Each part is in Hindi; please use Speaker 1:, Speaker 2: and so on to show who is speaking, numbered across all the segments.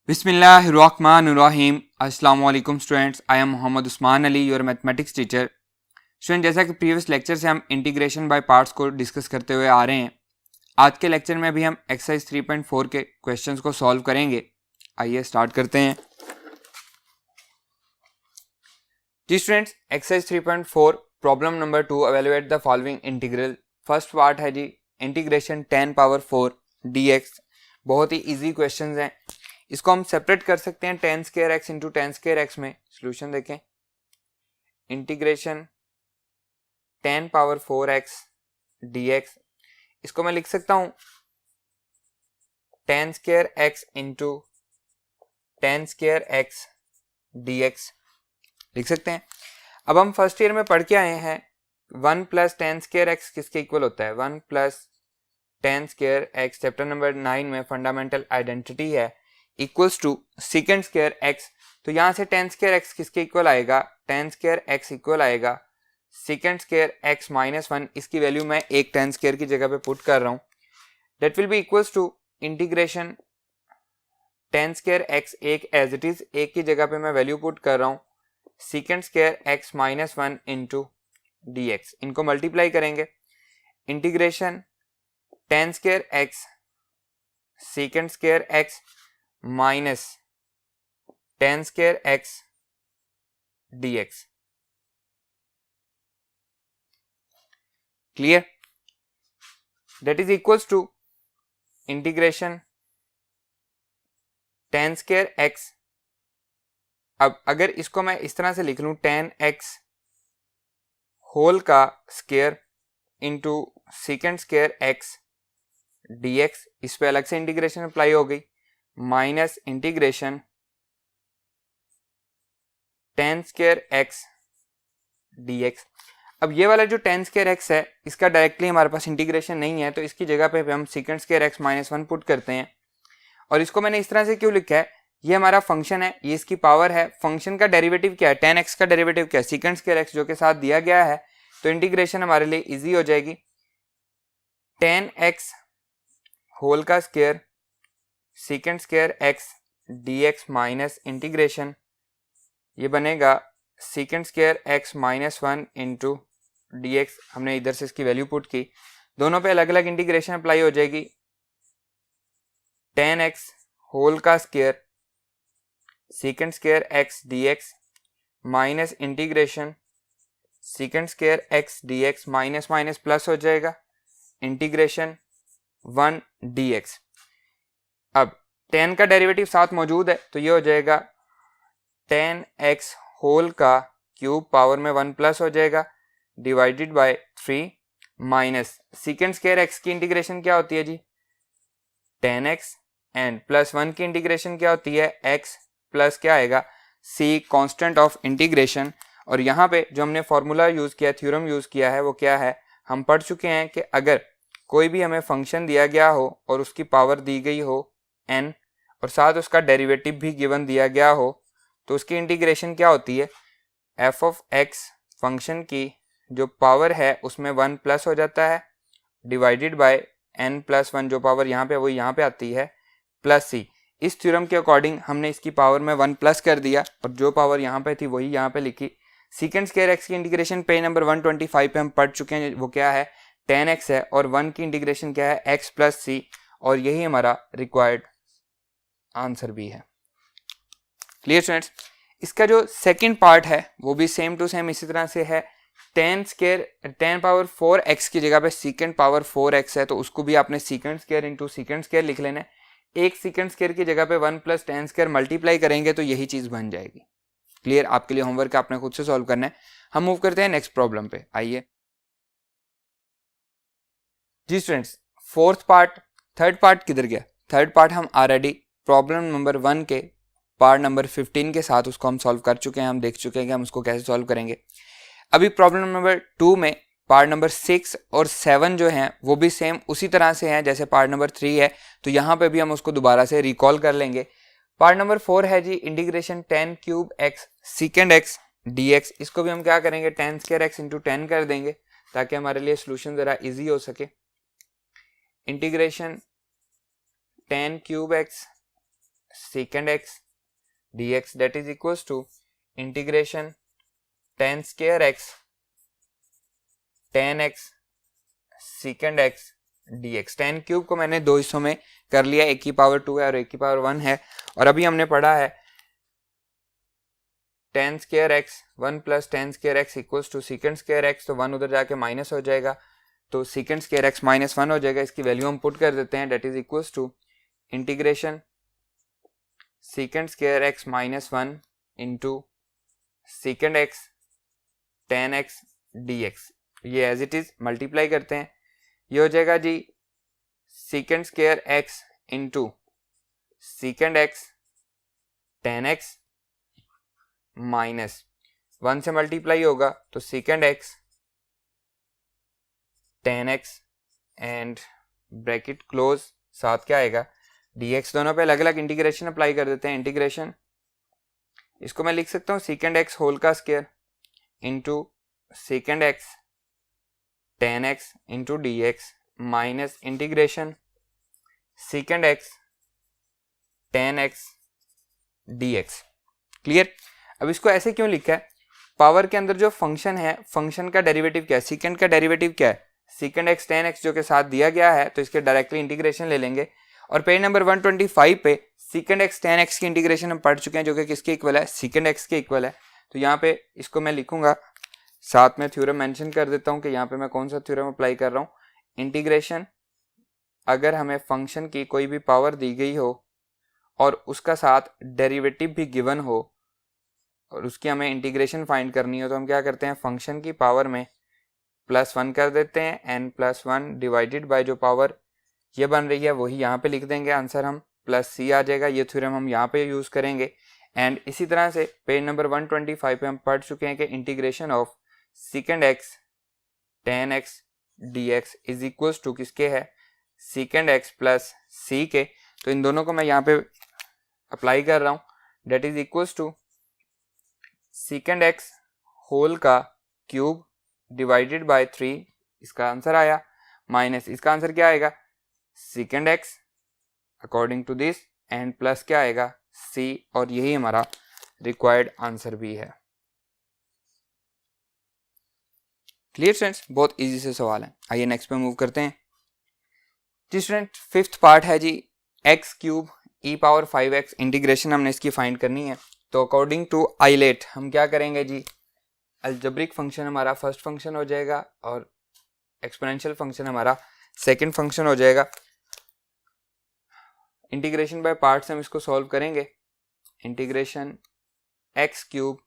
Speaker 1: बिस्मिल्लाहिर्रहमानिर्रहीम। अस्सलाम वालेकुम students, I am Mohammad Usman Ali, your mathematics teacher. Student, जैसा कि प्रीवियस लेक्चर से हम इंटीग्रेशन बाय पार्ट्स को डिस्कस करते हुए आ रहे हैं, आज के लेक्चर में भी हम एक्सरसाइज 3.4 के क्वेश्चंस को सॉल्व करेंगे। आइए स्टार्ट करते हैं। जी students, exercise 3.4 problem number 2, evaluate the following integral. First part है जी इंटीग्रेशन 10 पावर 4 dx। बहुत ही इजी क्वेश्चंस हैं। इसको हम सेपरेट कर सकते हैं 10 square x into 10 square x में। सोल्यूशन देखें, इंटीग्रेशन 10 पावर 4 एक्स dx, इसको मैं लिख सकता हूं 10 square x into 10 square x dx लिख सकते हैं। अब हम फर्स्ट ईयर में पढ़ के आए हैं 1 प्लस 10 स्क्वायर एक्स किसके इक्वल होता है, 1 plus 10 square x chapter number 9 में फंडामेंटल आइडेंटिटी है, equals to secant square x. तो यहां से 10 स्क्वायर एक्स किसके इक्वल आएगा, 10 स्क्वायर एक्स इक्वल आएगा सेकेंड स्क्वायर एक्स माइनस 1। इसकी वैल्यू मैं एक 10 स्क्वायर की जगह पे पुट कर रहा हूं। That will be equals to integration 10 square x, एक एज इट इज एक की जगह पे मैं वैल्यू पुट कर रहा हूं secant square x minus 1 into d x. इनको मल्टीप्लाई करेंगे, integration 10 square x secant square x minus 10 square x dx। Clear? That is equals to integration 10 square x. अब अगर इसको मैं इस तरह से लिख लूं 10x होल का square into second square x dx, इस पे अलग से इंटीग्रेशन अप्लाई हो गई, minus integration 10 square x dx। अब ये वाला जो 10 स्क्वायर एक्स है, इसका डायरेक्टली हमारे पास इंटीग्रेशन नहीं है, तो इसकी जगह पे हम second square x minus 1 put करते हैं। और इसको मैंने इस तरह से क्यों लिखा है, ये हमारा फंक्शन है, ये इसकी पावर है। फंक्शन का डेरिवेटिव क्या है, 10x का डेरिवेटिव क्या है, सेकेंड स्क्वायर एक्स जो के साथ दिया गया है। तो इंटीग्रेशन हमारे लिए इजी हो जाएगी, 10x होल का square second square x dx minus integration, ये बनेगा second square x minus 1 into dx। हमने इधर से इसकी वैल्यू पुट की, दोनों पे अलग अलग इंटीग्रेशन अप्लाई हो जाएगी। 10x होल का square second square x dx minus integration second square x dx, minus minus plus हो जाएगा, इंटीग्रेशन 1 dx। अब 10 का डेरिवेटिव साथ मौजूद है, तो ये हो जाएगा 10x होल का क्यूब पावर में 1 प्लस हो जाएगा divided by 3 minus second square x की इंटीग्रेशन क्या होती है जी 10x एंड प्लस 1 की इंटीग्रेशन क्या होती है x प्लस क्या आएगा c, कांस्टेंट ऑफ इंटीग्रेशन। और यहाँ पे जो हमने फॉर्मूला यूज किया, थ्योरम यूज किया है, वो क्या है, हम पढ़ चुके हैं कि अगर कोई भी हमें फंक्शन दिया गया हो और उसकी पावर दी गई हो n और साथ उसका डेरिवेटिव भी गिवन दिया गया हो, तो उसकी इंटीग्रेशन क्या होती है, f ऑफ x फंक्शन की जो पावर है उसमें 1 प्लस हो जाता है डिवाइडेड बाय n प्लस 1, जो पावर यहाँ पे वो यहाँ पे आती है, प्लस c। इस थ्योरम के अकॉर्डिंग हमने इसकी पावर में 1 प्लस कर दिया और जो पावर यहाँ पे थी वही यहाँ पे लिखी। सेकेंड स्क्वायर एक्स की इंटीग्रेशन पेज नंबर 125 पे हम पढ़ चुके हैं, वो क्या है 10x है, और 1 की इंटीग्रेशन क्या है x प्लस c, और यही हमारा रिक्वायर्ड आंसर भी है। Clear students? इसका जो सेकंड पार्ट है वो भी सेम टू सेम इसी तरह से है। 10 पावर 4 एक्स की जगह पे सेकेंड पावर 4 एक्स है, तो उसको भी आपने second square into second square लिख लेना है। एक सेकेंड स्क्वायर की जगह पे 1 प्लस 10 स्क्वायर मल्टीप्लाई करेंगे तो यही चीज बन जाएगी। क्लियर? आपके लिए होमवर्क आपने खुद से सॉल्व करना है। हम मूव करते हैं नेक्स्ट प्रॉब्लम पे। आइए जी students, fourth part, third part किधर गया, थर्ड पार्ट हम ऑलरेडी प्रॉब्लम नंबर 1 के पार्ट नंबर 15 के साथ उसको हम सॉल्व कर चुके हैं, हम देख चुके हैं कि हम उसको कैसे सॉल्व करेंगे। अभी प्रॉब्लम नंबर 2 में पार्ट नंबर 6 और 7 जो हैं वो भी सेम उसी तरह से हैं जैसे पार्ट नंबर 3 है, तो यहाँ पे भी हम उसको दोबारा से रिकॉल कर लेंगे। पार्ट नंबर 4 है जी integration 10 cube x second x dx। इसको भी हम क्या करेंगे 10 स्क्वायर एक्स इंटू 10 कर देंगे ताकि हमारे लिए सोल्यूशन जरा इजी हो सके। Integration 10 cube x secant x dx that is equals to integration tan square x tan x secant x dx। tan cube को मैंने दो हिस्सों में कर लिया, एक की पावर 2 है और एक की पावर 1 है। और अभी हमने पढ़ा है tan square x 1 plus tan square x equals to secant square x, तो 1 उधर जाके माइनस हो जाएगा, तो secant स्क्वायर x माइनस 1 हो जाएगा। इसकी वैल्यू हम पुट कर देते हैं, that is equals to integration secant square x minus 1 into secant x tan x dx। ये एज इट इज मल्टीप्लाई करते हैं, ये हो जाएगा जी secant square x into secant x tan x minus 1 से मल्टीप्लाई होगा तो secant x tan x and bracket close, साथ क्या आएगा dx। दोनों पे अलग अलग इंटीग्रेशन अप्लाई कर देते हैं। इंटीग्रेशन इसको मैं लिख सकता हूँ secant x होल का square into secant x tan x into dx minus integration secant x tan x dx। Clear. अब इसको ऐसे क्यों लिखा है, पावर के अंदर जो फंक्शन है, फंक्शन का डेरिवेटिव क्या है, secant का डेरिवेटिव क्या है, secant x tan x जो के साथ दिया गया है, तो इसके डायरेक्टली इंटीग्रेशन ले लेंगे। और पेज नंबर 125 पे secant x tan x की इंटीग्रेशन हम पढ़ चुके हैं, जो कि किसके इक्वल है, secant x के इक्वल है। तो यहाँ पे इसको मैं लिखूंगा, साथ में थ्योरम मेंशन कर देता हूँ कि यहाँ पे मैं कौन सा थ्योरम अप्लाई कर रहा हूँ। इंटीग्रेशन, अगर हमें फंक्शन की कोई भी पावर दी गई हो और उसका साथ डेरिवेटिव भी गिवन हो और उसकी हमें इंटीग्रेशन फाइंड करनी हो, तो हम क्या करते हैं, फंक्शन की पावर में +1 कर देते हैं, n + 1 डिवाइडेड बाय जो पावर ये बन रही है वही यहाँ पे लिख देंगे, आंसर हम +c आ जाएगा। ये थ्योरम हम यहाँ पे यूज करेंगे। एंड इसी तरह से पेज नंबर 125 पे हम पढ़ चुके हैं कि integration of secant x tan x dx is equals to किसके है, secant x प्लस c के। तो इन दोनों को मैं यहाँ पे अप्लाई कर रहा हूँ, that is equals to secant x whole का क्यूब डिवाइडेड बाय 3, इसका आंसर आया, माइनस इसका आंसर क्या आएगा, secant x according to this and plus क्या आएगा c, और यही हमारा रिक्वायर्ड आंसर भी है। क्लियर स्टूडेंट्स, बहुत इजी से सवाल है। आइए नेक्स्ट पे मूव करते हैं जी स्टूडेंट। फिफ्थ पार्ट है जी x क्यूब e⁵x, इंटीग्रेशन हमने इसकी फाइंड करनी है। तो अकॉर्डिंग टू आइलेट हम क्या करेंगे जी, अलजेब्रिक फंक्शन हमारा फर्स्ट फंक्शन हो जाएगा और एक्सपोनेंशियल फंक्शन हमारा सेकंड फंक्शन हो जाएगा। इंटीग्रेशन बाय पार्ट्स हम इसको सॉल्व करेंगे। Integration x cube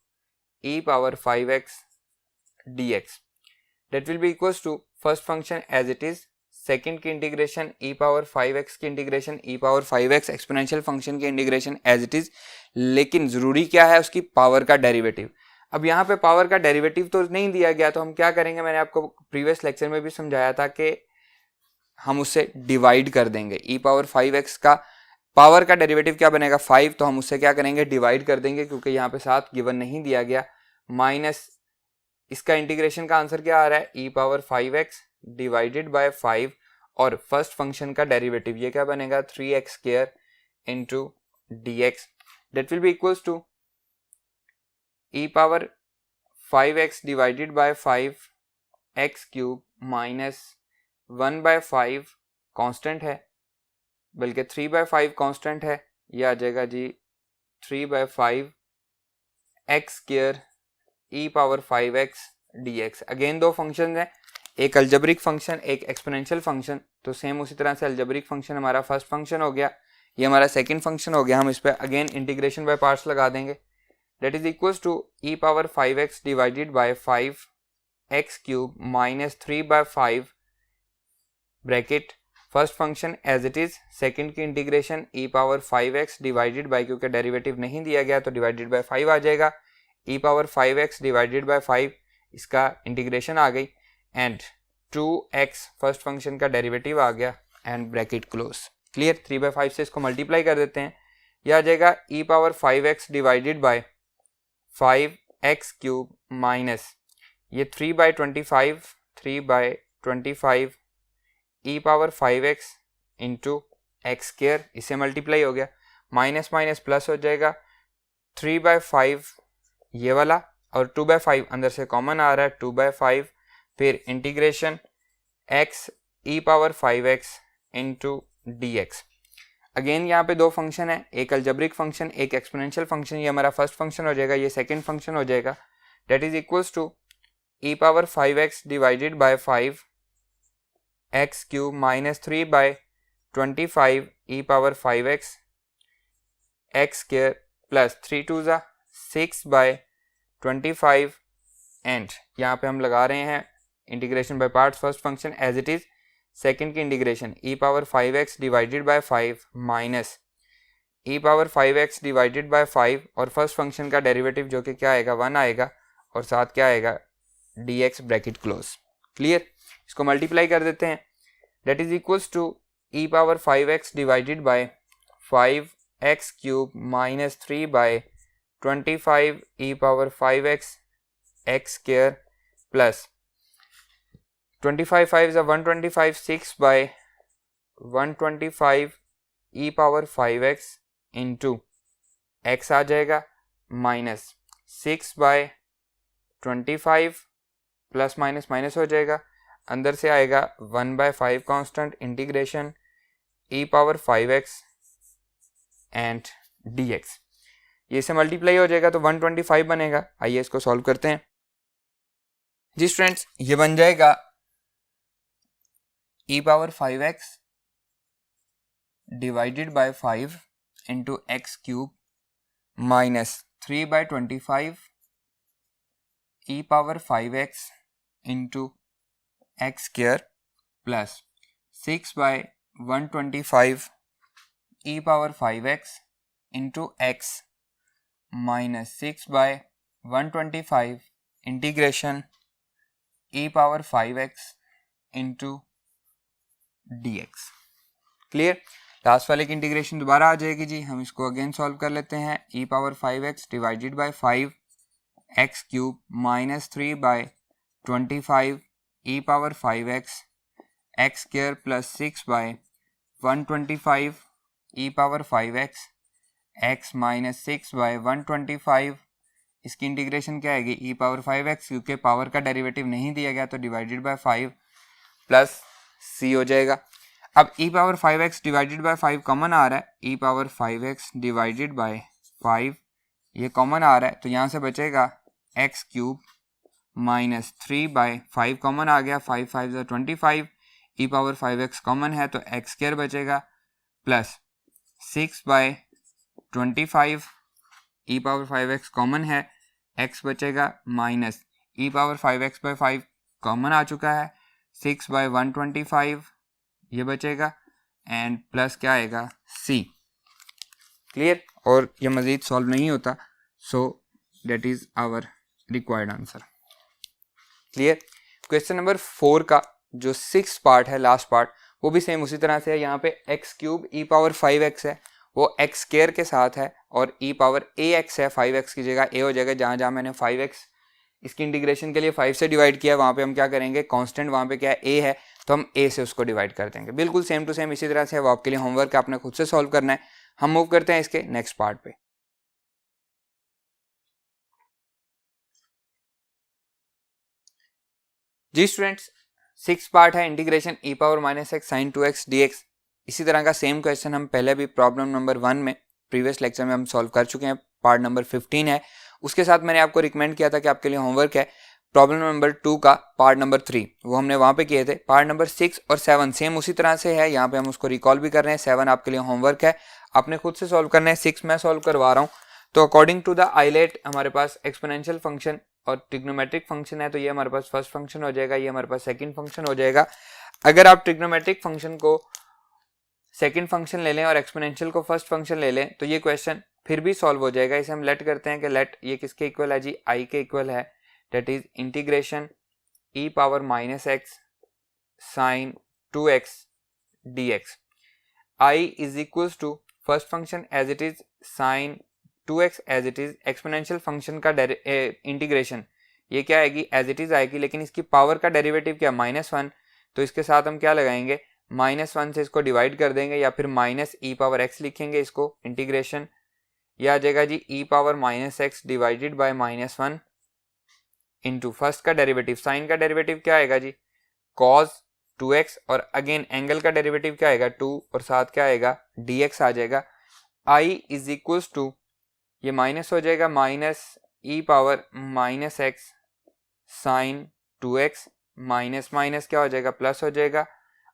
Speaker 1: e⁵x dx that will be equals to first function as it is, second की इंटीग्रेशन e⁵x की इंटीग्रेशन e⁵x, एक्सपोनेंशियल फंक्शन की इंटीग्रेशन एज इट इज। लेकिन जरूरी क्या है, उसकी पावर का डेरिवेटिव। अब यहाँ पे पावर का डेरिवेटिव तो नहीं दिया गया, तो हम क्या करेंगे, मैंने आपको प्रीवियस लेक्चर में भी समझाया था कि हम उससे डिवाइड कर देंगे। e⁵x का पावर का डेरिवेटिव क्या बनेगा 5, तो हम उससे क्या करेंगे, डिवाइड कर देंगे, क्योंकि यहाँ पे साथ गिवन नहीं दिया गया। माइनस इसका इंटीग्रेशन का आंसर क्या आ रहा है, e⁵x डिवाइडेड बाय 5, और फर्स्ट फंक्शन का डेरिवेटिव ये क्या बनेगा 3x² into dx, that will be equals to e⁵x divided by 5x³ minus 1/5 constant है, बल्कि 3/5 कांस्टेंट है, ये आ जाएगा जी 3/5 x² e⁵x dx। अगेन दो फंक्शन है, एक अलजेब्रिक फंक्शन एक एक्सपोनेंशियल फंक्शन। तो सेम उसी तरह से अलजेब्रिक फंक्शन हमारा फर्स्ट फंक्शन हो गया, ये हमारा सेकंड फंक्शन हो गया। हम इस पर अगेन इंटीग्रेशन बाय पार्ट्स लगा देंगे, that is equals to e⁵x divided by 5x³ minus 3/5 bracket first function as it is, second की इंटीग्रेशन e⁵x डिवाइडेड बाय, क्योंकि डेरिवेटिव नहीं दिया गया तो डिवाइडेड बाय 5 आ जाएगा, e⁵x डिवाइडेड बाय 5, इसका इंटीग्रेशन आ गई, एंड 2x फर्स्ट फंक्शन का डेरिवेटिव आ गया, एंड ब्रैकेट क्लोज। क्लियर। 3/5 से इसको मल्टीप्लाई कर देते हैं, यह आ जाएगा e⁵x divided by 5x³ minus ये 3/25 e⁵x इंटू x², इससे मल्टीप्लाई हो गया, माइनस माइनस प्लस हो जाएगा, 3/5 ये वाला और 2/5 अंदर से कॉमन आ रहा है, 2/5, फिर integration x e⁻5x into dx। Again यहाँ पे दो फंक्शन है, एक अलजेब्रिक फंक्शन एक एक्सपोनेंशियल फंक्शन, ये हमारा फर्स्ट फंक्शन हो जाएगा, ये सेकंड फंक्शन हो जाएगा, that is equals to e⁻5x divided by 5 x cube minus 3/25 e⁻5x x square plus 3 2 ज़ा 6/25 एंड यहाँ पे हम लगा रहे हैं integration by parts, first function as it is, second की integration e⁻5x divided by 5 minus e⁻5x divided by 5 और फर्स्ट फंक्शन का डेरिवेटिव जो कि क्या आएगा 1 आएगा और साथ क्या आएगा dx ब्रैकेट क्लोज। क्लियर, इसको मल्टीप्लाई कर देते हैं, that is equals to e⁻5x divided by 5x cube minus 3/25 e⁻5x x square plus 25 5 is 125, 6/125 e⁻5x into x आ जाएगा माइनस 6/25 प्लस माइनस माइनस हो जाएगा, अंदर से आएगा 1/5 constant integration e⁻5x and dx। ये से मल्टीप्लाई हो जाएगा तो 125 बनेगा। आइए इसको सॉल्व करते हैं जी स्टूडेंट्स। ये बन जाएगा e⁻5x divided by 5 into x cube minus 3/25 e⁻5x into x square plus 6/125 e⁻5x into x minus 6/125 integration e⁻5x into dx। Clear, last वाले की इंटीग्रेशन दोबारा आ जाएगी जी, हम इसको अगेन सॉल्व कर लेते हैं। e⁻5x divided by 5 x cube minus 3/25 e⁻5x x square plus 6/125 e⁻5x x minus 6/125, इसकी इंटीग्रेशन क्या आएगी e⁻5x, क्योंकि पावर का डेरिवेटिव नहीं दिया गया तो डिवाइडेड बाय 5 प्लस c हो जाएगा। अब e⁻5x डिवाइडेड बाय 5 कॉमन आ रहा है, e⁻5x डिवाइडेड बाय 5 ये कॉमन आ रहा है तो यहाँ से बचेगा x क्यूब माइनस 3/5 कॉमन आ गया, 5 5 25, e⁻5x कॉमन है तो x स्क्वायर बचेगा प्लस 6/25 e⁻5x कॉमन है, x बचेगा माइनस e⁻5x बाय 5 कॉमन आ चुका है, 6/125 ये बचेगा एंड प्लस क्या आएगा c। क्लियर, और ये मज़ीद सॉल्व नहीं होता, so that is our required answer. Clear, question number 4 का जो 6 पार्ट है, लास्ट पार्ट, वो भी सेम उसी तरह से है। यहाँ पे x क्यूब e⁻5x है, वो x स्क्वायर के साथ है और e⁻ax है, 5x की जगह a हो जाएगा। जहाँ जहाँ मैंने 5x इसकी इंटीग्रेशन के लिए 5 से डिवाइड किया वहाँ पे हम क्या करेंगे, कांस्टेंट वहाँ पे क्या है a है तो हम a से उसको डिवाइड कर देंगे। बिल्कुल सेम टू सेम इसी तरह से, वो आपके लिए होमवर्क आपने खुद से सॉल्व करना है। हम मूव करते हैं इसके नेक्स्ट पार्ट पे। जी स्टूडेंट्स, 6 पार्ट है integration e⁻−x sin 2x dx। इसी तरह का सेम क्वेश्चन हम पहले भी प्रॉब्लम नंबर 1 में प्रीवियस लेक्चर में हम सॉल्व कर चुके हैं, पार्ट नंबर 15 है। उसके साथ मैंने आपको रिकमेंड किया था कि आपके लिए होमवर्क है प्रॉब्लम नंबर 2 का पार्ट नंबर 3, वो हमने वहाँ पे किए थे। पार्ट नंबर 6 और 7 सेम उसी तरह से है, यहाँ पे हम उसको रिकॉल भी कर रहे हैं। 7 आपके लिए होमवर्क है, आपने खुद से सॉल्व करना है। 6 मैं सॉल्व करवा रहा हूँ। तो अकॉर्डिंग टू द आइलेट हमारे पास एक्सपोनेंशियल फंक्शन और ट्रिग्नोमेट्रिक फंक्शन है, तो ये हमारे पास फर्स्ट फंक्शन हो जाएगा, ये हमारे पास सेकंड फंक्शन हो जाएगा। अगर आप ट्रिग्नोमेट्रिक फंक्शन को सेकंड फंक्शन ले लें और एक्सपोनेंशियल को फर्स्ट फंक्शन ले लें तो ये क्वेश्चन फिर भी सॉल्व हो जाएगा। इसे हम लेट करते हैं कि लेट ये किसके इक्वल है जी, i के इक्वल है, that is integration e⁻−x sin 2x dx। i is equals to first function as it is sin 2x as it is, exponential function का इंटीग्रेशन ये क्या आएगी, एज इट इज आएगी, लेकिन इसकी पावर का डेरिवेटिव क्या -1, तो इसके साथ हम क्या लगाएंगे -1 से इसको डिवाइड कर देंगे या फिर -e⁻x लिखेंगे इसको इंटीग्रेशन, यह आ जाएगा जी e⁻x divided bye -1 into first का डेरिवेटिव, साइन का डेरिवेटिव क्या आएगा जी cos 2x और अगेन एंगल का डेरिवेटिव क्या आएगा 2 और साथ क्या आएगा dx आ जाएगा। I इज इक्वल्स टू ये माइनस हो जाएगा -e⁻x sine 2x minus minus क्या हो जाएगा प्लस हो जाएगा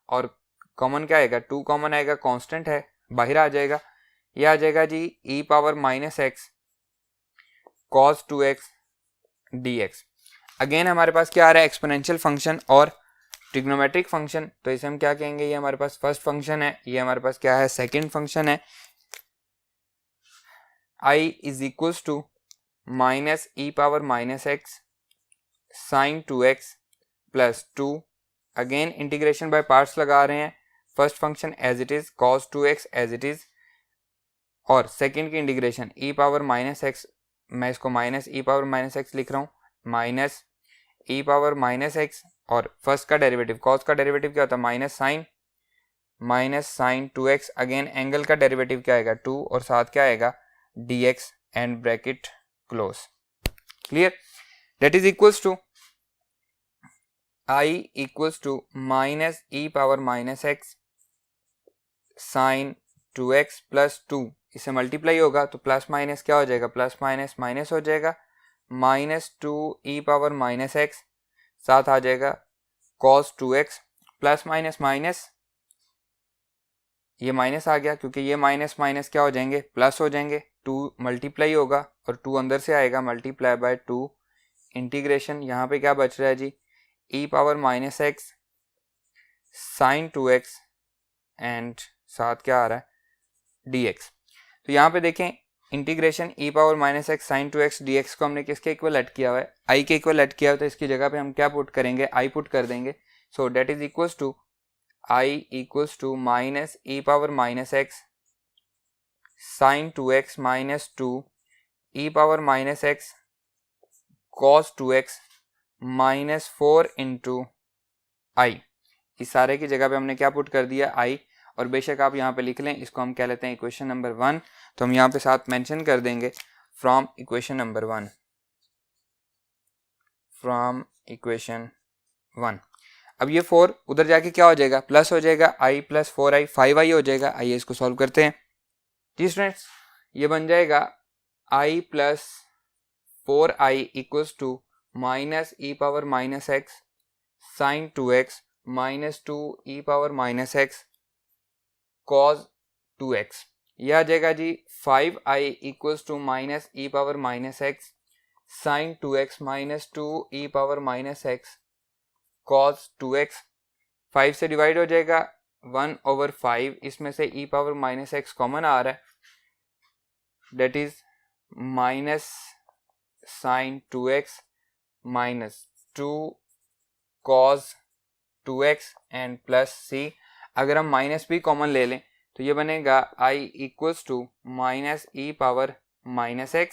Speaker 1: और कॉमन क्या आएगा 2 कॉमन आएगा, कांस्टेंट है बाहर आ जाएगा, यह आ जाएगा जी e⁻x cos 2x dx। Again हमारे पास क्या आ रहा है एक्सपोनेंशियल फंक्शन और ट्रिग्नोमेट्रिक फंक्शन, तो इसे हम क्या कहेंगे, ये हमारे पास फर्स्ट फंक्शन है, ये हमारे पास क्या है सेकंड फंक्शन है। I is equals to -e⁻x sine 2x plus 2, again integration by parts लगा रहे हैं, first function as it is cos 2x as it is और सेकंड की इंटीग्रेशन e⁻x, मैं इसको -e⁻x लिख रहा हूँ माइनस e⁻x और फर्स्ट का डेरिवेटिव cos का डेरिवेटिव क्या होता है minus sine 2x, again angle का डेरिवेटिव क्या आएगा 2 और साथ क्या आएगा dx and bracket close, clear, that is equals to I equals to -e⁻x sine 2x plus 2, इसे मल्टीप्लाई होगा तो प्लस माइनस क्या हो जाएगा प्लस माइनस माइनस हो जाएगा -2e⁻x साथ आ जाएगा cos 2x plus minus minus, ये माइनस आ गया क्योंकि ये माइनस माइनस क्या हो जाएंगे प्लस हो जाएंगे, 2 मल्टीप्लाई होगा और 2 अंदर से आएगा मल्टीप्लाई बाय 2 इंटीग्रेशन, यहाँ पे क्या बच रहा है जी e⁻x साइन 2x एंड साथ क्या आ रहा है dx। तो यहाँ पे देखें integration e⁻x sine 2x dx को हमने किसके इक्वल ऐड किया हुआ है I के इक्वल ऐड किया हुआ है, तो इसकी जगह पे हम क्या पुट करेंगे I पुट कर देंगे, so that is equals to I equals to -e⁻x sine 2x minus 2 e⁻x cos 2x माइनस 4 इंटू I, इस सारे की जगह पे हमने क्या पुट कर दिया I, और बेशक आप यहाँ पे लिख लें, इसको हम क्या लेते हैं इक्वेशन नंबर 1, तो हम यहाँ पे साथ मेंशन कर देंगे from equation number 1, from equation 1। अब ये 4 उधर जाके क्या हो जाएगा प्लस हो जाएगा I प्लस 4i 5i हो जाएगा, आइए इसको सॉल्व करते हैं जी स्टूडेंट्स, ये बन जाएगा I plus 4i equals to -e⁻x sine 2x minus 2 e⁻x cos 2x, यह आ जाएगा जी 5i equals to -e⁻x sine 2x minus 2 e⁻x cos 2x, 5 से डिवाइड हो जाएगा 1/5, इसमें से e⁻x कॉमन आ रहा है, that is minus sine 2x minus 2 cos 2x and plus c, अगर हम माइनस भी कॉमन ले लें तो ये बनेगा I equals to -e⁻x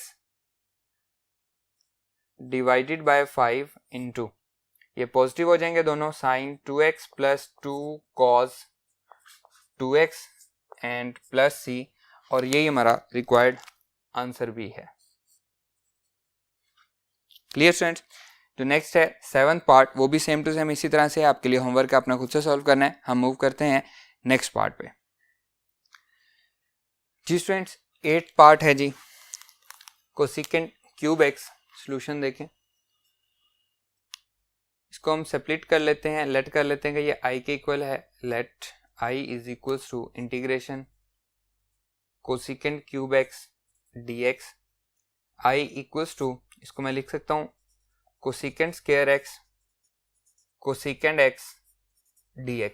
Speaker 1: divided by 5 into, ये पॉजिटिव हो जाएंगे दोनों, sine 2x plus 2 cos 2x and plus c, और यही हमारा रिक्वायर्ड आंसर भी है। क्लियर स्टूडेंट्स, तो नेक्स्ट है 7th पार्ट, वो भी सेम टू सेम इसी तरह से आपके लिए होमवर्क अपना खुद से सॉल्व करना है। हम मूव करते हैं नेक्स्ट पार्ट पे जी स्टूडेंट्स। 8th पार्ट है जी कोसेकेंट क्यूब एक्स, सॉल्यूशन देखें, इसको हम सेपरेट कर लेते हैं, लेट कर लेते हैं कि ये i के इक्वल है, let i is equals to integration cosecant cube x dx, i equals to, इसको मैं लिख सकता हूँ cosecant square x cosecant x dx,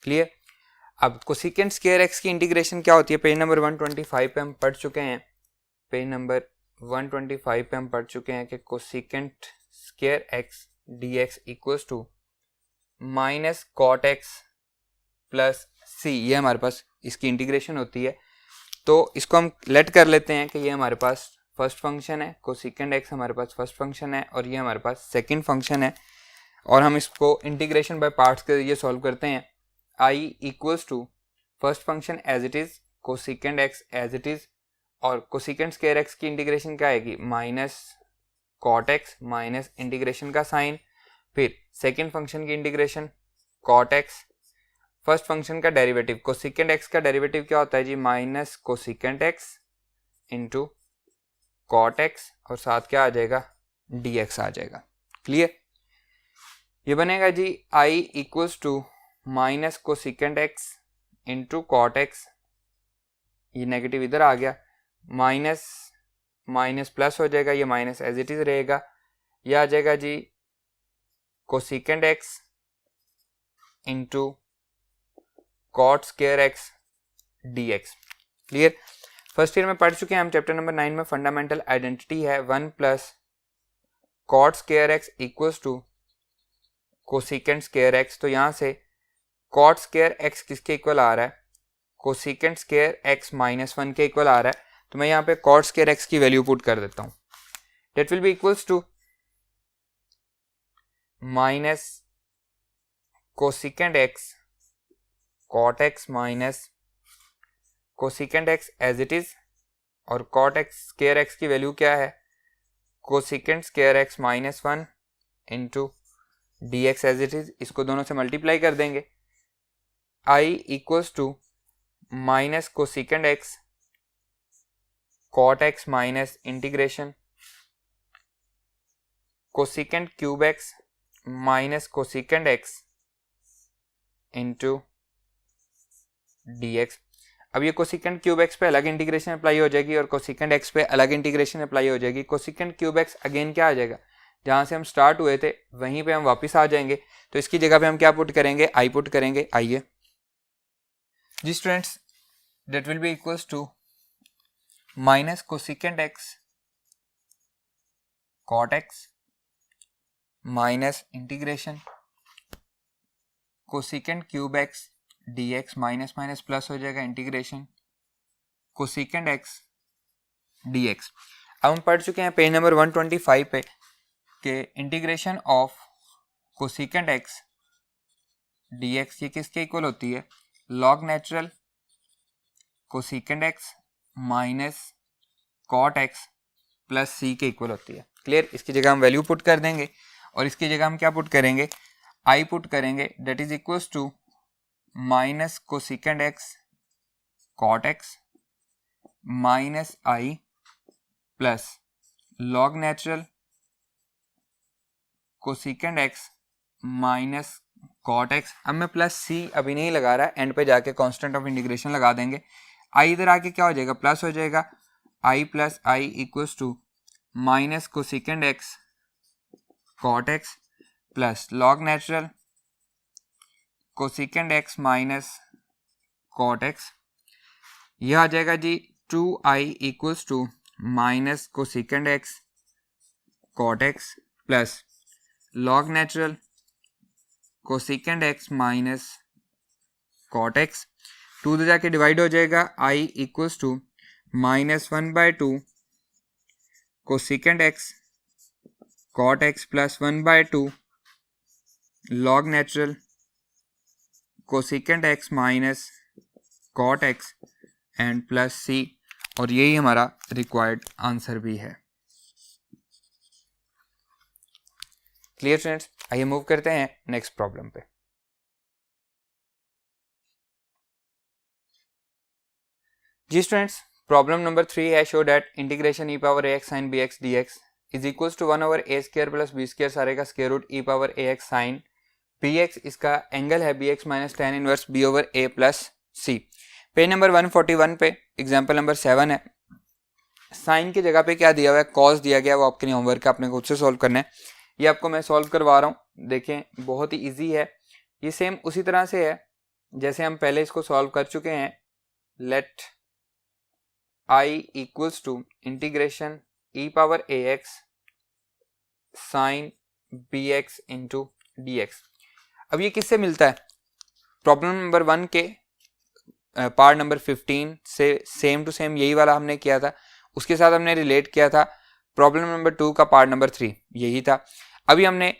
Speaker 1: clear. अब कोसेकेंट स्क्वायर एक्स की इंटीग्रेशन क्या होती है, पेज नंबर 125 पे हम पढ़ चुके हैं, पेज नंबर 125 पे हम पढ़ चुके हैं कि cosecant square x dx equals to minus cot x plus c, ये हमारे पास इसकी इंटीग्रेशन होती है। तो इसको हम लेट कर लेते हैं कि ये हमारे पास फर्स्ट फंक्शन है, कोसेकेंट एक्स हमारे पास फर्स्ट फंक्शन है और ये हमारे पास सेकंड फंक्शन है। और हम इसको इंटीग्रेशन बाय पार्ट्स के जरिए सॉल्व करते हैं। I equals to first function as it is, cosecant x as it is, और कोसिकेंड स्क्वायर एक्स की इंटीग्रेशन क्या आएगी, minus cot x minus integration का साइन, फिर सेकेंड फंक्शन की integration cot x, first function का डेरिवेटिव कोसिकेंड एक्स का डेरिवेटिव क्या होता है जी, minus cosecant x into cot x, और साथ क्या आ जाएगा, डी एक्स आ जाएगा। क्लियर? ये बनेगा जी I equals to minus cosecant x into cot x, ये नेगेटिव इधर आ गया, माइनस माइनस प्लस हो जाएगा, ये माइनस एज इट इज रहेगा, ये आ जाएगा जी cosecant x into cot square x d x. Clear? First year में पढ़ चुके हैं हम, चैप्टर नंबर 9 में फंडामेंटल आइडेंटिटी है 1 plus cot square x equals to cosecant square x. तो यहाँ से कॉट स्क्वायर एक्स किसके इक्वल आ रहा है, कोसिकेंड स्क्वायर एक्स माइनस 1 के इक्वल आ रहा है। तो मैं यहाँ पे कॉट स्क्वायर एक्स की वैल्यू पुट कर देता हूँ, that will be equals to minus cosecant x cot x minus cosecant x as it is, और कॉट एक्स स्क्वायर एक्स की वैल्यू क्या है, cosecant square x minus 1 into d x as it is, इसको दोनों से मल्टीप्लाई कर देंगे। I equals to minus cosecant x cot x minus integration cosecant cube x minus cosecant x into d x. अब ये कोसिकेंड क्यूब एक्स पे अलग इंटीग्रेशन अप्लाई हो जाएगी और कोसिकेंड एक्स पे अलग इंटीग्रेशन अप्लाई हो जाएगी। कोसिकेंड क्यूब एक्स अगेन क्या आ जाएगा, जहाँ से हम स्टार्ट हुए थे वहीं पे हम वापस आ जाएंगे, तो इसकी जगह पे हम क्या पुट करेंगे, आई पुट करेंगे। आइए जी students, that will be equals to minus cosecant x cot x minus integration cosecant cube x d x, minus minus plus हो जाएगा integration cosecant x d x. अब हम पढ़ चुके हैं पेज नंबर 125 पे कि integration of cosecant x d x ये किसके इक्वल होती है, log natural cosecant x minus cot x plus c के इक्वल होती है। क्लियर? इसकी जगह हम वैल्यू पुट कर देंगे और इसकी जगह हम क्या पुट करेंगे, आई पुट करेंगे, that is equals to minus cosecant x cot x minus I plus log natural cosecant x minus cot x. अब मैं प्लस सी अभी नहीं लगा रहा, एंड पे जाके कांस्टेंट ऑफ इंटीग्रेशन लगा देंगे। आई इधर आके क्या हो जाएगा, प्लस हो जाएगा, I plus I equals to minus cosecant x cot x plus log natural cosecant x minus cot x. यह आ जाएगा जी 2i equals to minus cosecant x cot x plus log natural cosecant x minus cot x. 2 से जाके डिवाइड हो जाएगा, i equals to minus 1/2 cosecant x cot x plus 1/2 log natural cosecant x minus cot x and plus c, और यही हमारा रिक्वायर्ड आंसर भी है। Clear students? आइए मूव करते हैं नेक्स्ट प्रॉब्लम पे। जी स्टूडेंट्स, प्रॉब्लम नंबर 3 है, show that integration e power a x sine b x d x is equals to 1/a² plus b² सारे का square root e power a x sine b x, इसका एंगल है bx minus tan inverse b/a plus c। Page number 141 पे एग्जाम्पल नंबर 7 है। साइन की जगह पे क्या दिया हुआ है, कॉस दिया गया, वो आपके लिए होमवर्क है, आपने खुद से सॉल्व करना है। ये आपको मैं सॉल्व करवा रहा हूँ, देखें बहुत ही इजी है। ये सेम उसी तरह से है जैसे हम पहले इसको सॉल्व कर चुके हैं। Let I equals to integration e power a x sine b x into d x. अब ये किससे मिलता है, प्रॉब्लम नंबर 1 के पार्ट नंबर 15 से सेम टू सेम यही वाला हमने किया था, उसके साथ हमने रिलेट किया था। प्रॉब्लम नंबर 2 का पार्ट नंबर 3 यही था। अभी हमने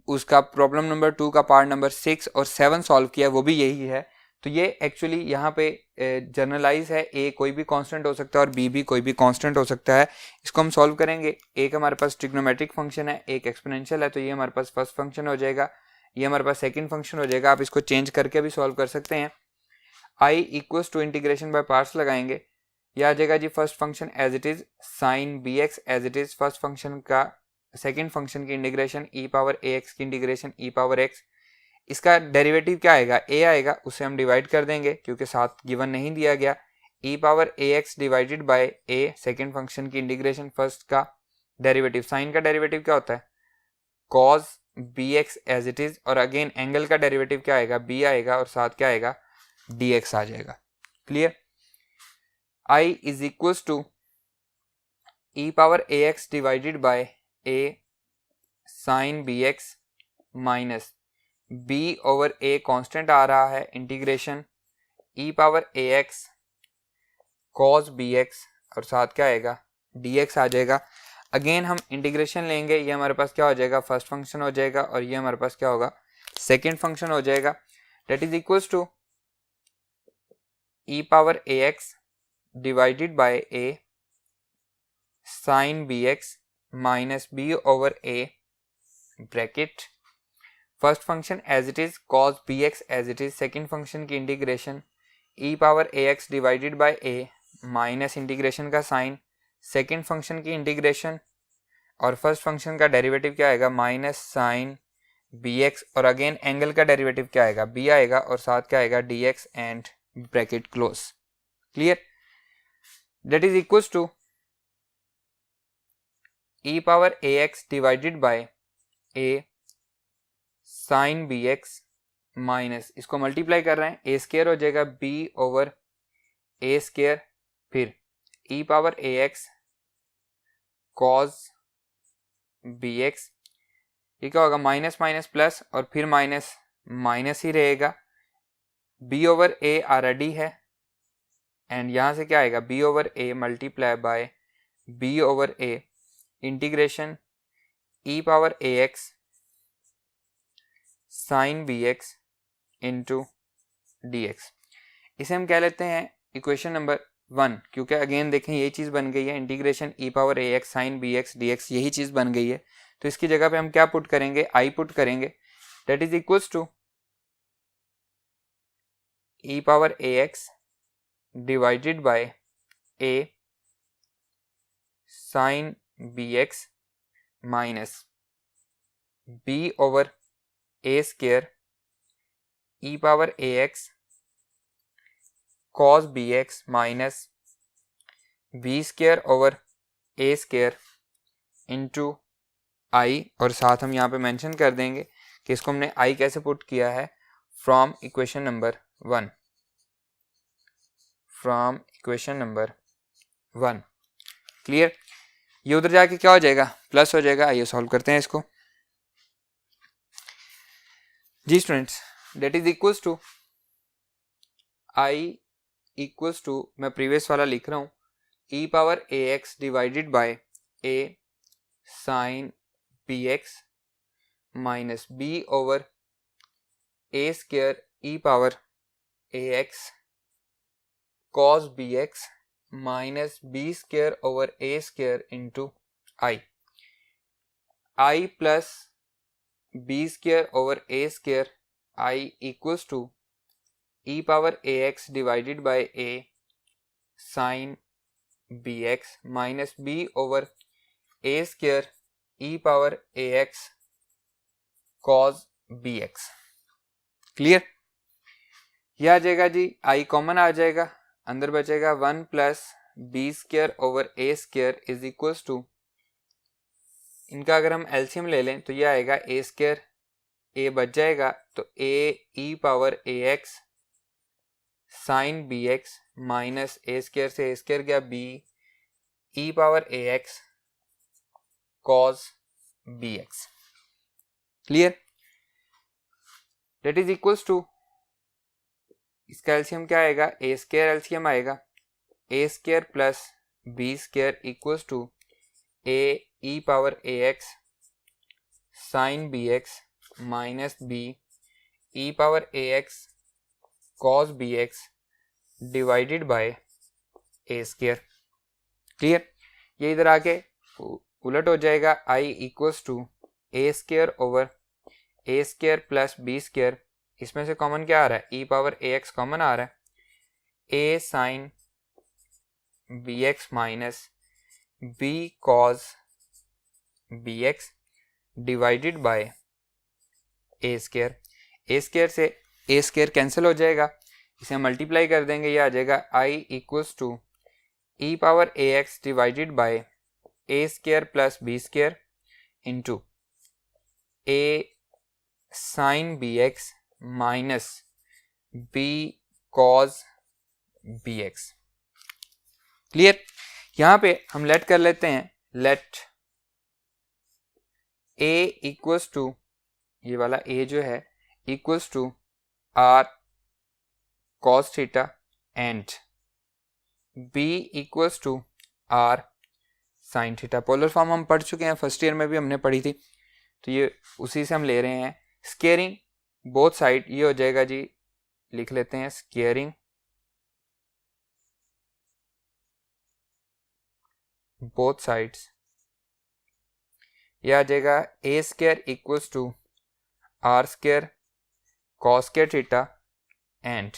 Speaker 1: उसका प्रॉब्लम नंबर 2 का पार्ट नंबर 6 और 7 सॉल्व किया, वो भी यही है। तो ये एक्चुअली यहाँ पे जनरलाइज है, ए कोई भी कांस्टेंट हो सकता है और बी भी कोई भी कांस्टेंट हो सकता है। इसको हम सॉल्व करेंगे। एक हमारे पास ट्रिग्नोमेट्रिक फंक्शन है, एक एक्सपोनेंशियल है, तो ये हमारे पास फर्स्ट फंक्शन हो जाएगा, ये हमारे पास सेकंड फंक्शन हो जाएगा। आप इसको चेंज करके भी सॉल्व कर सकते हैं। I equals to integration by parts लगाएंगे, यह आ जाएगा जी first function as it is sine b x as it is first function का सेकंड फंक्शन की integration e power a x की इंटीग्रेशन ई पावर एक्स। इसका डेरिवेटिव क्या आएगा, ए आएगा, उसे हम डिवाइड कर देंगे क्योंकि साथ गिवन नहीं दिया गया। E power a x divided by a second function की इंटीग्रेशन फर्स्ट का डेरिवेटिव, साइन का डेरिवेटिव क्या होता है cos b x as it is, और अगेन एंगल का डेरिवेटिव क्या आएगा बी आएगा, और साथ क्या आएगा डी एक्स आ जाएगा। Clear. I is equal to e power a x divided by a sine b x minus b over a constant आ रहा है integration e power a x cos b x, और साथ क्या आएगा डी एक्स आ जाएगा। अगेन हम इंटीग्रेशन लेंगे, ये हमारे पास क्या हो जाएगा फर्स्ट फंक्शन हो जाएगा, और ये हमारे पास क्या होगा सेकेंड फंक्शन हो जाएगा। That is equals to e power a x divided by a sine b x minus b over a bracket first function as it is cos b x as it is, second function की integration e power a x divided by a minus integration का साइन सेकेंड फंक्शन की इंटीग्रेशन, और फर्स्ट फंक्शन का डेरिवेटिव क्या आएगा माइनस साइन बी एक्स, और अगेन एंगल का डेरिवेटिव क्या आएगा बी आएगा, और साथ क्या आएगा d x and bracket close. Clear. That is equal to e power a x divided by a sine b x minus, इसको मल्टीप्लाई कर रहे हैं, ए स्केयर हो जाएगा बी ओवर ए स्केयर, फिर ई power a x cos b x, ये क्या होगा माइनस माइनस प्लस, और फिर माइनस माइनस ही रहेगा, बी ओवर ए ऑलरेडी है, एंड यहां से क्या आएगा b over a multiply by b over a integration e power a x sine b x into d x. इसे हम कह लेते हैं इक्वेशन नंबर 1, क्योंकि अगेन देखें ये चीज़ बन गई है integration e power a x sine b x d x, यही चीज़ बन गई है। तो इसकी जगह पे हम क्या पुट करेंगे आई पुट करेंगे, that is equals to e power a x divided by a sine b x minus b over a square e power a x cos b x minus b square over a square into I, और साथ हम यहाँ पे मेंशन कर देंगे कि इसको हमने आई कैसे पुट किया है from equation number 1, from equation number 1। Clear. ये उधर जाके क्या हो जाएगा प्लस हो जाएगा। आइए सॉल्व करते हैं इसको जी students. That is equals to I equals to, मैं प्रीवियस वाला लिख रहा हूं, e power a x divided by a sine b x minus b over a square e power a x cos b x minus b square over a square into I. I plus b square over a square I equals to e power a x divided by a sine b x minus b over a square e power a x cos b x. Clear. यह आ जाएगा जी आई कॉमन आ जाएगा, अंदर बचेगा 1 plus b square over a square is equals to, इनका अगर हम एलसीएम ले लें तो यह आएगा ए स्केयर, ए बच जाएगा तो a e power a x sine b x minus a square से ए स्केयर गया b e power a x cos b x. Clear. That is equals to, इसका एलसीएम क्या आएगा ए स्केयर एलसीएम आएगा a square plus b square equals to a e power a x sine b x minus b e power a x cos b x divided by a square. Clear? ये इधर आके उलट हो जाएगा, I equals to a square over a square plus b square. इसमें से कॉमन क्या आ रहा है? E power a x common आ रहा है, a sine b x minus b cos b x divided by a square. A square से ए स्क्वायर कैंसिल हो जाएगा, इसे मल्टीप्लाई कर देंगे, ये आ जाएगा I equals to e power a x divided by a square plus b square into a sine b x minus b cos b x. Clear? यहां पे हम लेट कर लेते हैं, लेट ए इक्वल्स टू, ये वाला ए जो है equals to r cos theta and b equals to r sine theta. Polar form हम पढ़ चुके हैं, फर्स्ट ईयर में भी हमने पढ़ी थी, तो ये उसी से हम ले रहे हैं। स्केयरिंग बोथ साइड, ये हो जाएगा जी, लिख लेते हैं स्केयरिंग बोथ साइड्स, यह आ जाएगा a square equals to r square cos square theta and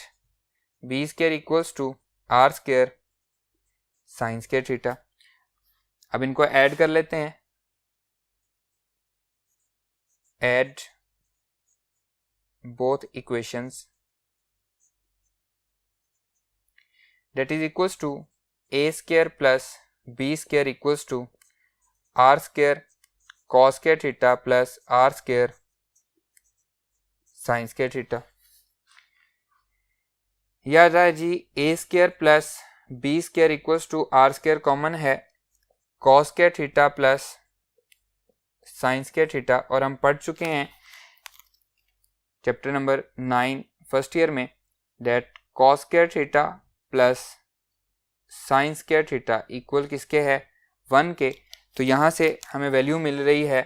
Speaker 1: b square equals to r square sine square theta. अब इनको ऐड कर लेते हैं, add both equations, that is equals to a square plus b square equals to r square cos square theta plus r square sin square theta। यह आ रहा है जी a square plus b square equals to r square common है, cos square theta plus sin square theta, और हम पढ़ चुके हैं चैप्टर नंबर 9 फर्स्ट ईयर में that cos square theta plus sign square theta equal किसके है? 1 के। तो यहाँ से हमें वैल्यू मिल रही है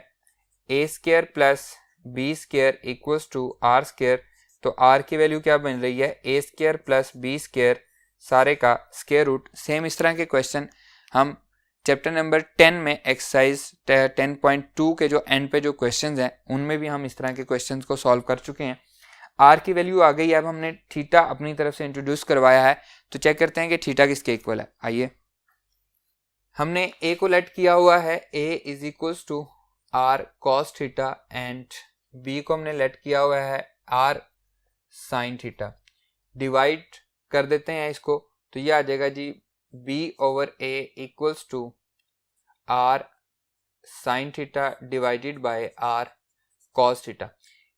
Speaker 1: a square plus b square equals to r square. तो आर की वैल्यू क्या बन रही है? A square plus b square सारे का स्क्वायर रूट। सेम इस तरह के क्वेश्चन हम चैप्टर नंबर 10 में एक्सरसाइज 10.2 के जो एंड पे जो क्वेश्चंस हैं उनमें भी हम इस तरह के क्वेश्चंस को सॉल्व कर चुके हैं। आर की वैल्यू आ गई है, अब हमने थीटा अपनी तरफ से इंट्रोड्यूस करवाया है, तो चेक करते हैं कि थीटा किसके इक्वल है। आइए, हमने ए को लेट किया हुआ है, a is equals to r cos theta and b को हमने लेट किया हुआ है आर साइन थीटा। डिवाइड कर देते हैं इसको, तो ये आ जाएगा जी b over a equals to r sine theta divided by r cos theta.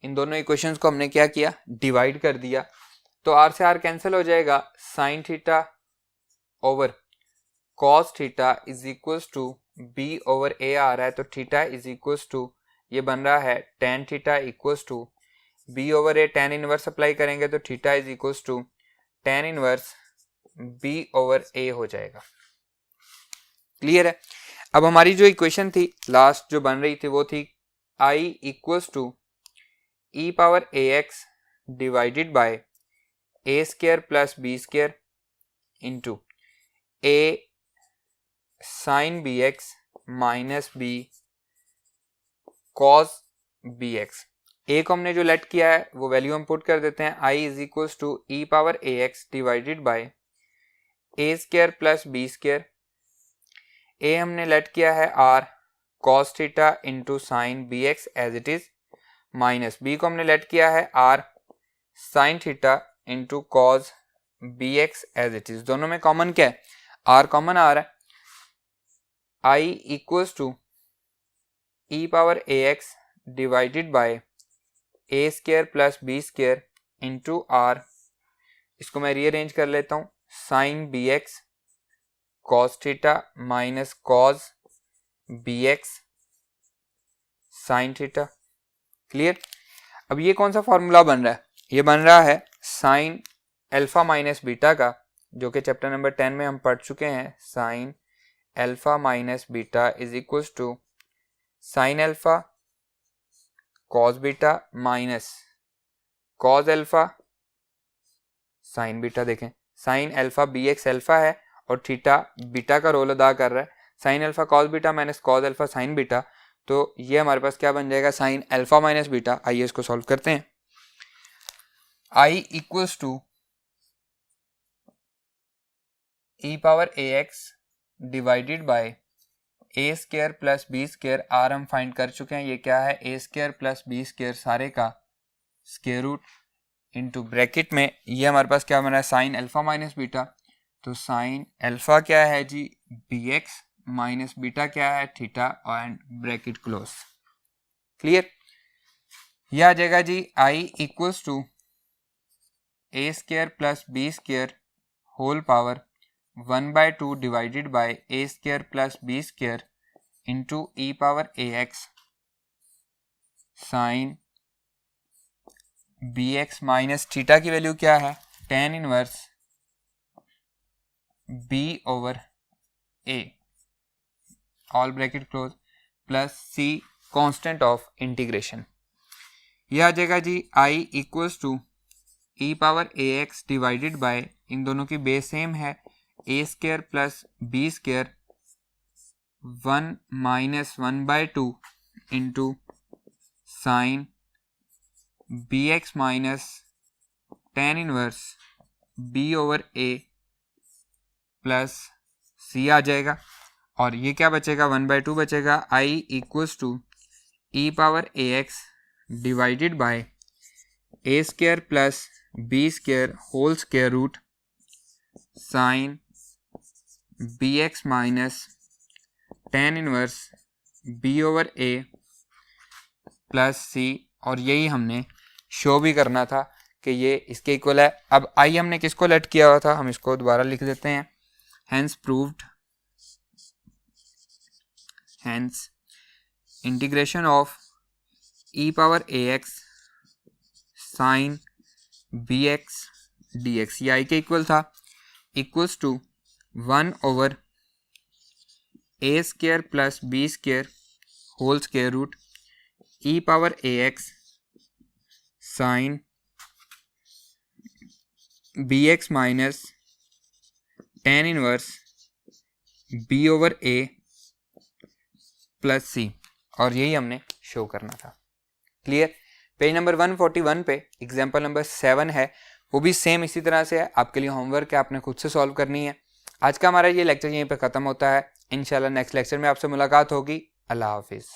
Speaker 1: इन दोनों इक्वेशंस को हमने क्या किया? डिवाइड कर दिया, तो r से r कैंसिल हो जाएगा, sine theta over cos theta is equals to b over a आ रहा है, तो थीटा इज इक्वल्स टू ये बन रहा है tan theta equals to b over a, tan inverse apply करेंगे तो theta is equals to tan inverse b over a हो जाएगा। क्लियर है? अब हमारी जो इक्वेशन थी लास्ट जो बन रही थी वो थी i equals to e power a x divided by a square plus b square into a sine b x minus b cos b x. A को हमने जो लेट किया है वो वैल्यू हम पुट कर देते हैं, i is equals to e power a x divided by a square plus b square. A हमने लेट किया है r cos theta into sine b x as it is, minus b को हमने लेट किया है r sine theta into cos b x as it is. दोनों में कॉमन क्या है? r कॉमन आ रहा है, i equals to e power a x divided by a square plus b square into r, इसको मैं रीअरेंज कर लेता हूँ, sine b x cos theta minus cos b x sine theta. Clear? अब ये कौन सा फॉर्मूला बन रहा है? ये बन रहा है साइन अल्फा माइनस बीटा का, जो कि चैप्टर नंबर 10 में हम पढ़ चुके हैं। Sine alpha minus beta is equals to sine alpha cos beta minus cos alpha sine beta. देखें sine alpha b x alpha है और थीटा बीटा का रोल अदा कर रहा है। Sine alpha cos beta minus cos alpha sine beta, तो ये हमारे पास क्या बन जाएगा, साइन अल्फा माइनस बीटा। आइए इसको सॉल्व करते हैं। I equals to e power a x divided by a square plus b square. R हम फाइंड कर चुके हैं, ये क्या है, a square plus b square सारे का स्क्वायर रूट इनटू ब्रैकेट में ये हमारे पास क्या बना है, साइन अल्फा माइनस बीटा। तो साइन अल्फा क्या है जी, बी एक्स माइनस बीटा क्या है, theta, and bracket close. Clear. यह आ जाएगा जी I equals to a square plus b square whole power 1/2 divided by a square plus b square into e power a x sine b x minus theta की वैल्यू क्या है, tan inverse b over a all bracket close plus C constant of integration. यह आ जाएगा जी I equals to e power a x divided by, इन दोनों की बेस सेम है, a square plus b square 1 minus 1/2 into sine b x minus tan inverse b over a plus c आ जाएगा। और ये क्या बचेगा, 1/2 बचेगा। I equals to e power a x divided by a square plus b square whole square root sine b x minus tan inverse b over a plus c. और यही हमने शो भी करना था कि ये इसके इक्वल है। अब आई हमने किसको लेट किया हुआ था, हम इसको दोबारा लिख देते हैं। Hence proved, hence integration of e power a x sine b x d x, ये आई के इक्वल था, equals to 1 over a square plus b square whole square root e power a x sine b x minus tan inverse b over a plus c. और यही हमने शो करना था। क्लियर। पेज नंबर 141 पे एग्जाम्पल नंबर 7 है, वो भी सेम इसी तरह से है। आपके लिए होमवर्क है, आपने खुद से सॉल्व करनी है। आज का हमारा ये लेक्चर यहीं पे ख़त्म होता है। इंशाल्लाह नेक्स्ट लेक्चर में आपसे मुलाकात होगी। अल्लाह हाफिज़।